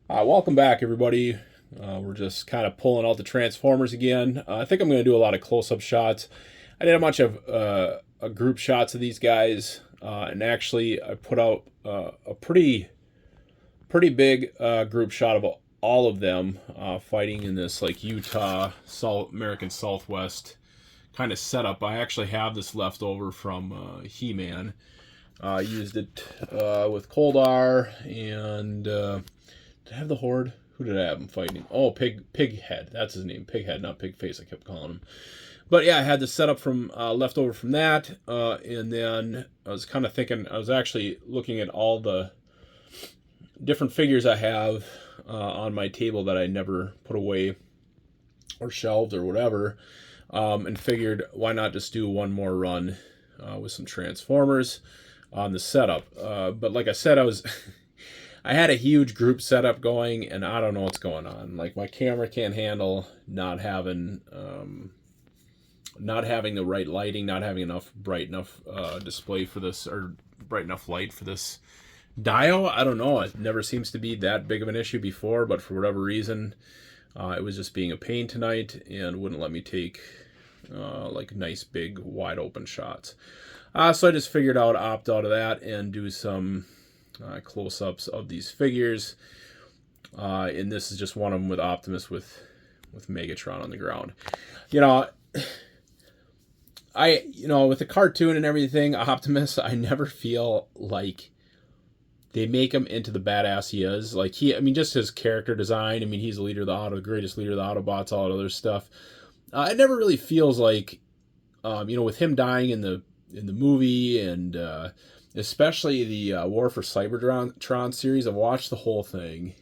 Welcome back, everybody. We're just kind of pulling out the Transformers again. I think I'm going to do a lot of close-up shots. I did a bunch of group shots of these guys, and actually I put out a pretty big group shot of all of them fighting in this like Utah, South American Southwest kind of setup. I actually have this left over from He-Man. I used it with Coldar and. Did I have the Horde? Who did I have him fighting? Oh, Pighead. That's his name. Pighead, not Pigface. I kept calling him. But yeah, I had the setup from left over from that, and then I was kind of thinking. I was actually looking at all the different figures I have on my table that I never put away or shelved or whatever, and figured why not just do one more run with some Transformers on the setup. But like I said, I had a huge group setup going, and I don't know what's going on. Like my camera can't handle not having the right lighting, not having enough bright enough display for this, or bright enough light for this dial. I don't know. It never seems to be that big of an issue before, but for whatever reason, it was just being a pain tonight and wouldn't let me take like nice big wide open shots. So I just figured opt out of that and do some close-ups of these figures, and this is just one of them with Optimus with Megatron on the ground. You know, with the cartoon and everything, Optimus, I never feel like they make him into the badass he is. Like just his character design. I mean, he's the leader of the greatest leader of the Autobots, all that other stuff. It never really feels like, with him dying in the movie and. Especially the War for Cybertron series. I've watched the whole thing.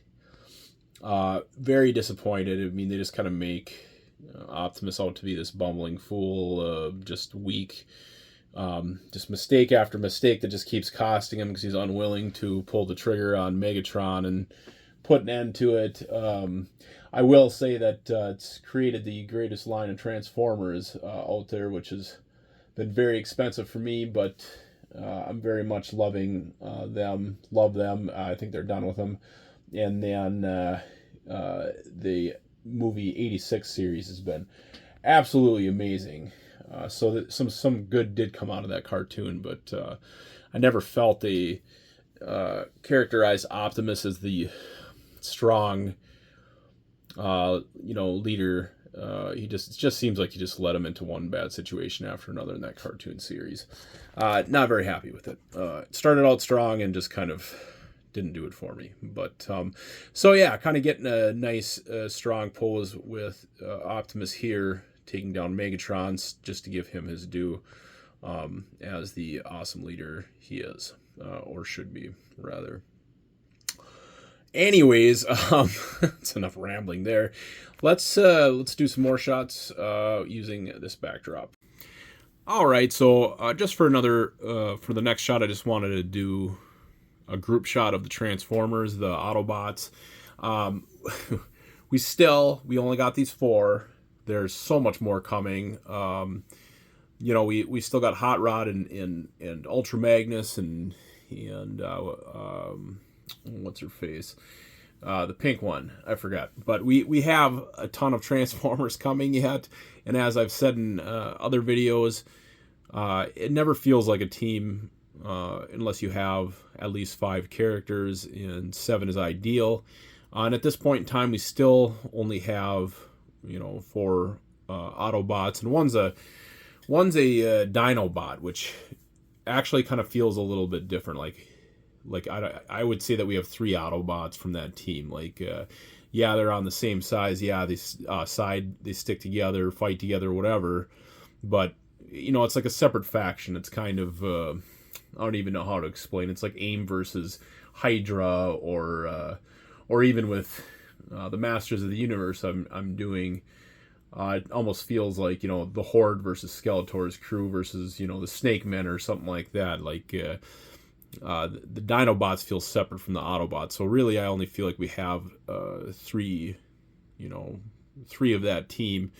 Very disappointed. I mean, they just kind of make Optimus out to be this bumbling fool, just weak, just mistake after mistake that just keeps costing him because he's unwilling to pull the trigger on Megatron and put an end to it. I will say that it's created the greatest line of Transformers out there, which has been very expensive for me, but... I'm very much loving them. Love them. I think they're done with them. And then the movie '86 series has been absolutely amazing. So that some good did come out of that cartoon, but I never felt they characterized Optimus as the strong, leader. It just seems like he just led him into one bad situation after another in that cartoon series. Not very happy with it. It started out strong and just kind of didn't do it for me. But so yeah, kind of getting a nice strong pose with Optimus here, taking down Megatron just to give him his due as the awesome leader he is, or should be rather. Anyways, it's enough rambling there. Let's do some more shots using this backdrop. All right, so just for the next shot, I just wanted to do a group shot of the Transformers, the Autobots. We only got these 4. There's so much more coming. We still got Hot Rod and Ultra Magnus and what's her face? The pink one, I forgot. But we have a ton of Transformers coming yet, and as I've said in other videos, it never feels like a team unless you have at least 5 characters, and 7 is ideal. And at this point in time, we still only have 4 Autobots, and one's a Dinobot, which actually kind of feels a little bit different. Like I would say that we have 3 Autobots from that team. They're on the same size. Yeah, they they stick together, fight together, whatever. But it's like a separate faction. It's kind of I don't even know how to explain. It's like AIM versus Hydra, or even with the Masters of the Universe. I'm doing. It almost feels like the Horde versus Skeletor's crew versus the Snake Men or something like that. The Dinobots feel separate from the Autobots, so really I only feel like we have 3 of that team.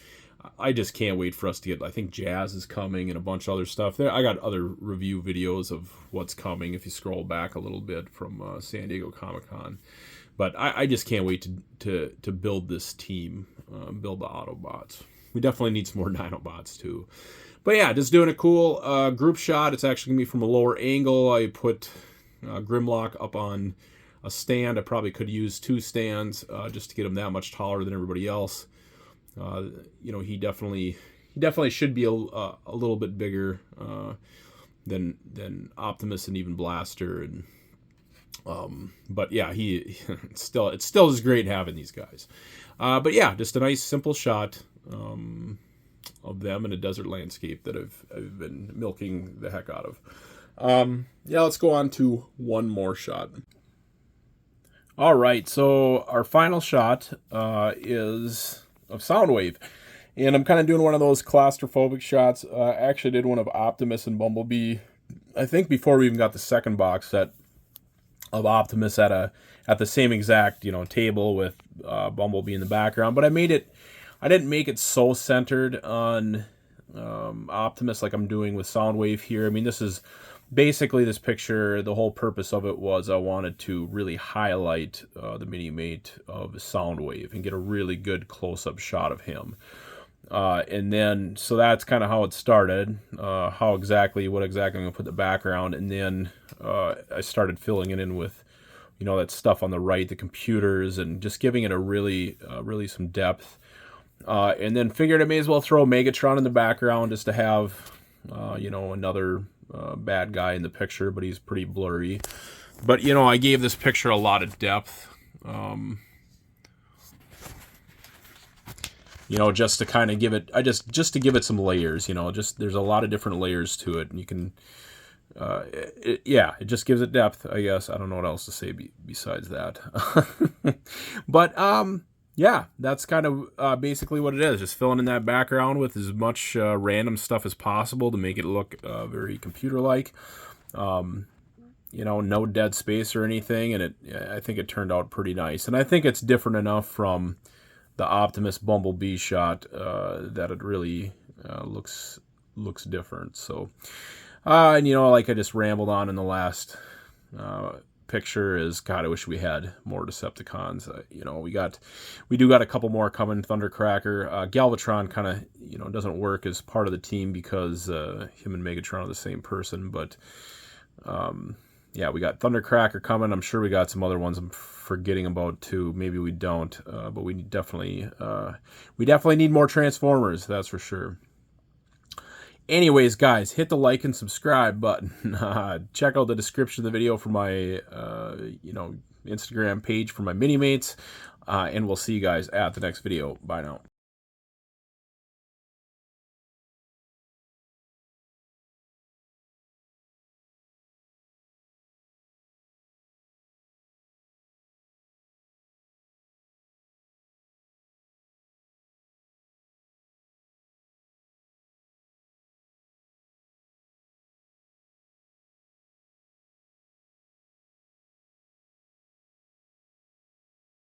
I just can't wait for us to get. I think Jazz is coming and a bunch of other stuff. I got other review videos of what's coming if you scroll back a little bit from San Diego Comic-Con. But I just can't wait to build this team, build the Autobots. We definitely need some more Dinobots too. But yeah, just doing a cool group shot. It's actually going to be from a lower angle. I put Grimlock up on a stand. I probably could use 2 stands just to get him that much taller than everybody else. You know, he definitely should be a little bit bigger than Optimus and even Blaster. And but yeah, it's still is great having these guys. But yeah, just a nice simple shot of them in a desert landscape that I've been milking the heck out of. Yeah, let's go on to one more shot. All right, so our final shot is of Soundwave. And I'm kind of doing one of those claustrophobic shots. I actually did one of Optimus and Bumblebee, I think before we even got the second box set of Optimus at the same exact, you know, table with Bumblebee in the background. But I didn't make it so centered on Optimus like I'm doing with Soundwave here. I mean, this is basically this picture. The whole purpose of it was I wanted to really highlight the mini-mate of Soundwave and get a really good close-up shot of him. And then, so that's kind of how it started, what exactly I'm going to put the background, and then I started filling it in with, you know, that stuff on the right, the computers, and just giving it a really some depth. And then figured I may as well throw Megatron in the background just to have, you know, another bad guy in the picture, but he's pretty blurry. But, you know, I gave this picture a lot of depth. You know, just to kind of give it, just to give it some layers, you know, just there's a lot of different layers to it, and you can, yeah, it just gives it depth, I guess. I don't know what else to say besides that. But, yeah, that's kind of basically what it is, just filling in that background with as much random stuff as possible to make it look very computer-like. You know, no dead space or anything, and I think it turned out pretty nice. And I think it's different enough from the Optimus Bumblebee shot that it really looks different. So, and you know, like I just rambled on in the last picture is, God, I wish we had more Decepticons. You know, we do got a couple more coming. Thundercracker, Galvatron kind of, you know, doesn't work as part of the team because him and Megatron are the same person. But yeah, we got Thundercracker coming. I'm sure we got some other ones I'm forgetting about too. Maybe we don't, but we definitely need more Transformers. That's for sure. Anyways, guys, hit the like and subscribe button. Check out the description of the video for my you know, Instagram page for my mini mates, and we'll see you guys at the next video. Bye now.